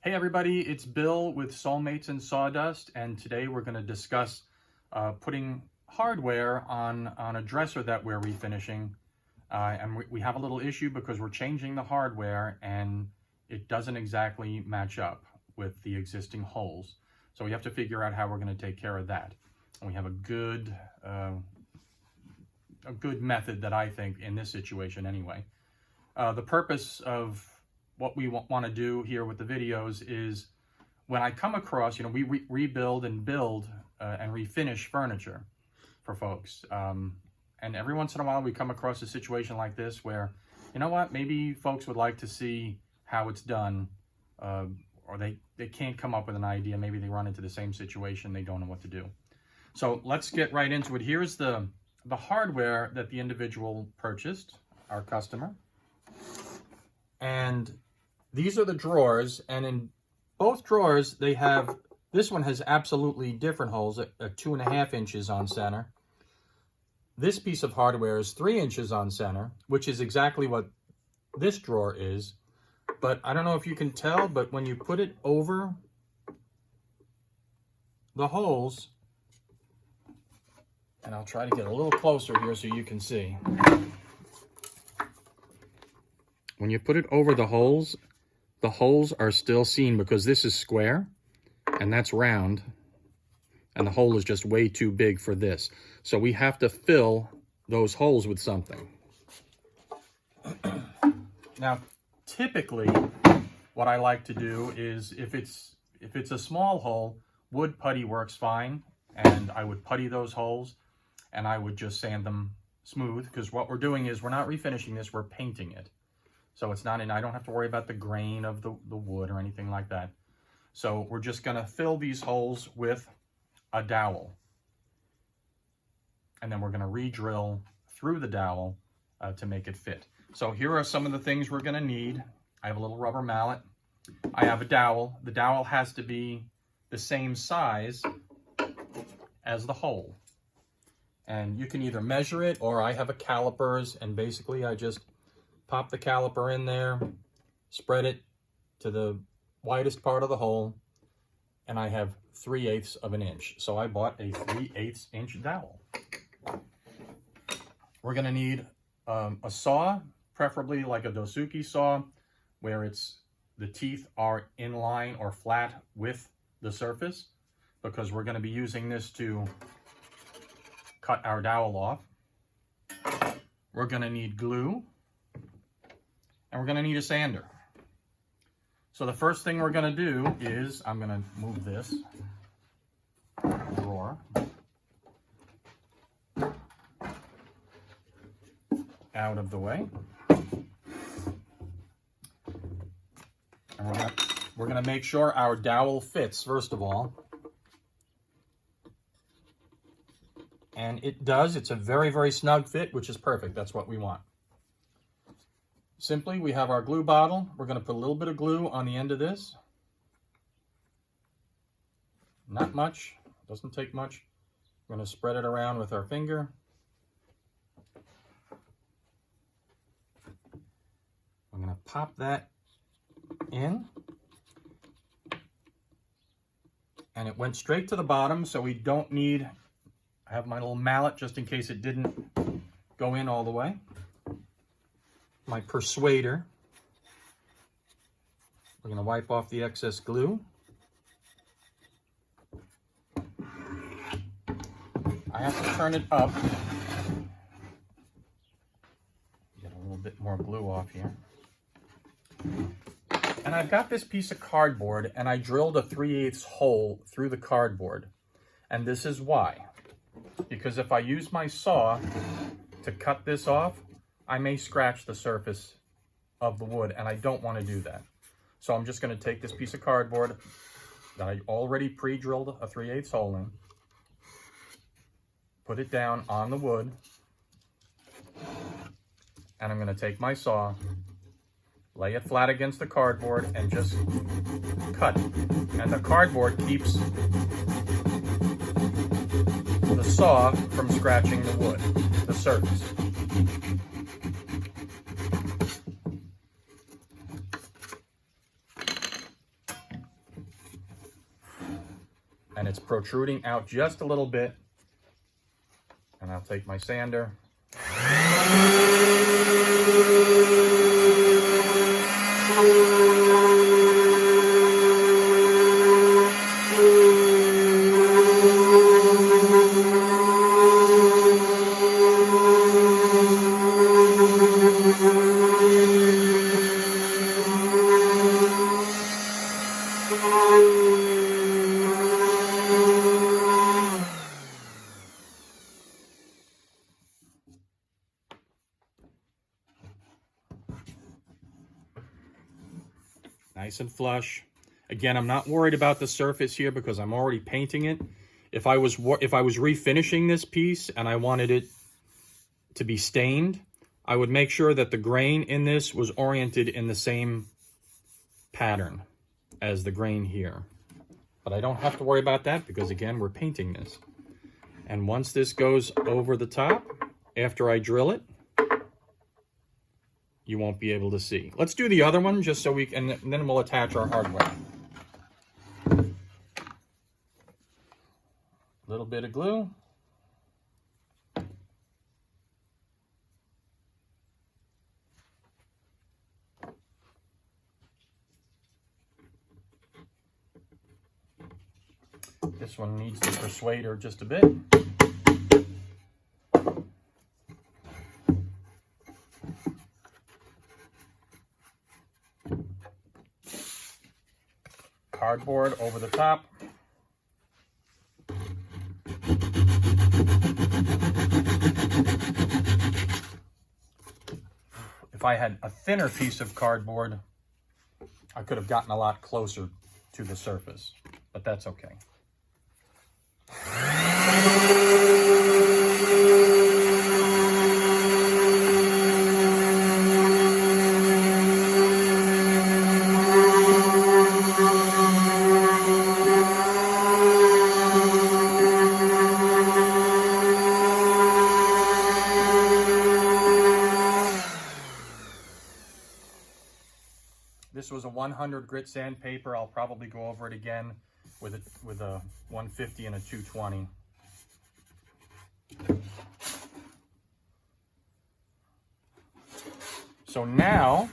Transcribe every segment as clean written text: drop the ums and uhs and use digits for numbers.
Hey everybody, it's Bill with Soulmates and Sawdust, and today we're going to discuss putting hardware on a dresser that we're refinishing. And we have a little issue because we're changing the hardware and it doesn't exactly match up with the existing holes. So we have to figure out how we're going to take care of that. And we have a good method that I think in this situation anyway. The purpose of what we want to do here with the videos is when I come across, we rebuild and build and refinish furniture for folks. And every once in a while we come across a situation like this where, maybe folks would like to see how it's done, or they can't come up with an idea. Maybe they run into the same situation, they don't know what to do. So let's get right into it. Here's the hardware that the individual purchased, our customer. And these are the drawers, and in both drawers they have, this one has absolutely different holes at 2.5 inches on center. This piece of hardware is 3 inches on center, which is exactly what this drawer is. But I don't know if you can tell, but when you put it over the holes, and I'll try to get a little closer here so you can see. When you put it over the holes are still seen because this is square and that's round, and the hole is just way too big for this. So we have to fill those holes with something. Now, typically, what I like to do is if it's a small hole, wood putty works fine, and I would putty those holes and I would just sand them smooth, because what we're doing is we're not refinishing this, we're painting it. So it's not, and I don't have to worry about the grain of the wood or anything like that. So we're just going to fill these holes with a dowel. And then we're going to re-drill through the dowel to make it fit. So here are some of the things we're going to need. I have a little rubber mallet. I have a dowel. The dowel has to be the same size as the hole. And you can either measure it, or I have a calipers, and basically I just pop the caliper in there, spread it to the widest part of the hole, and I have 3/8 of an inch. So I bought a 3/8 inch dowel. We're going to need a saw, preferably like a Dosuki saw, where the teeth are in line or flat with the surface, because we're going to be using this to cut our dowel off. We're going to need glue. And we're going to need a sander. So the first thing we're going to do is, I'm going to move this drawer out of the way. And we're going to make sure our dowel fits, first of all. And it does. It's a very, very snug fit, which is perfect. That's what we want. Simply, we have our glue bottle. We're going to put a little bit of glue on the end of this. Not much. Doesn't take much. We're going to spread it around with our finger. I'm going to pop that in. And it went straight to the bottom, so we don't need... I have my little mallet just in case it didn't go in all the way. My persuader. We're going to wipe off the excess glue. I have to turn it up. Get a little bit more glue off here. And I've got this piece of cardboard, and I drilled a 3/8 hole through the cardboard. And this is why. Because if I use my saw to cut this off, I may scratch the surface of the wood, and I don't want to do that. So I'm just going to take this piece of cardboard that I already pre-drilled a 3/8 hole in, put it down on the wood, and I'm going to take my saw, lay it flat against the cardboard, and just cut. And the cardboard keeps the saw from scratching the wood, the surface. and it's protruding out just a little bit. And I'll take my sander. Nice and flush. Again, I'm not worried about the surface here because I'm already painting it. If I was refinishing this piece and I wanted it to be stained, I would make sure that the grain in this was oriented in the same pattern as the grain here. But I don't have to worry about that because, again, we're painting this. And once this goes over the top, after I drill it, you won't be able to see. Let's do the other one just so we can, and then we'll attach our hardware. A little bit of glue. This one needs the persuader just a bit. Cardboard over the top. If I had a thinner piece of cardboard, I could have gotten a lot closer to the surface, but that's okay. This was a 100 grit sandpaper. I'll probably go over it again with a 150 and a 220. So now,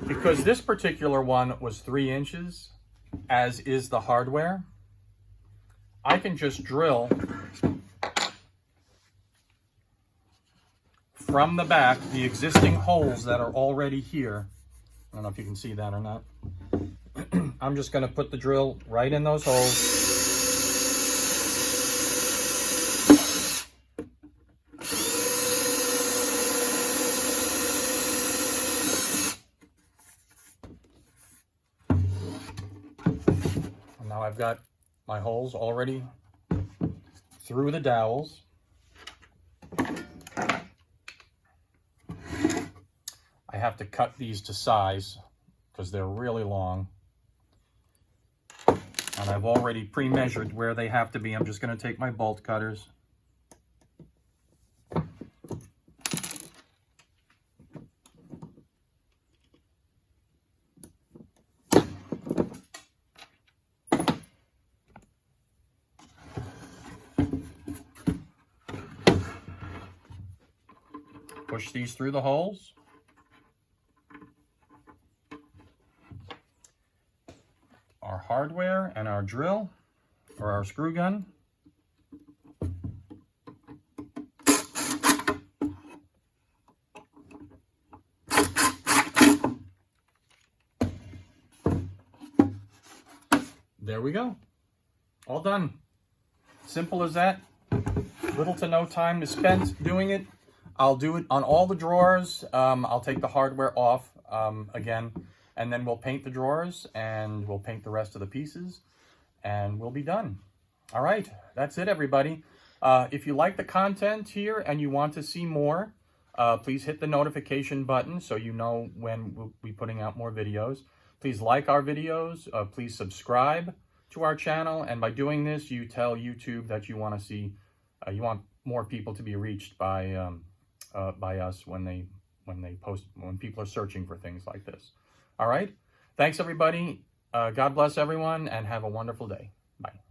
because this particular one was 3 inches, as is the hardware, I can just drill from the back the existing holes that are already here. I don't know if you can see that or not. I'm just going to put the drill right in those holes. And now I've got my holes already through the dowels. I have to cut these to size because they're really long. And I've already pre-measured where they have to be. I'm just going to take my bolt cutters. Push these through the holes. Our hardware and our drill, or our screw gun. There we go. All done. Simple as that. Little to no time to spend doing it. I'll do it on all the drawers. I'll take the hardware off again. And then we'll paint the drawers and we'll paint the rest of the pieces and we'll be done. All right, that's it, everybody. If you like the content here and you want to see more, please hit the notification button so you know when we'll be putting out more videos. Please like our videos. Please subscribe to our channel. And by doing this, you tell YouTube that you want to see, you want more people to be reached by us when people are searching for things like this. All right. Thanks, everybody. God bless everyone and have a wonderful day. Bye.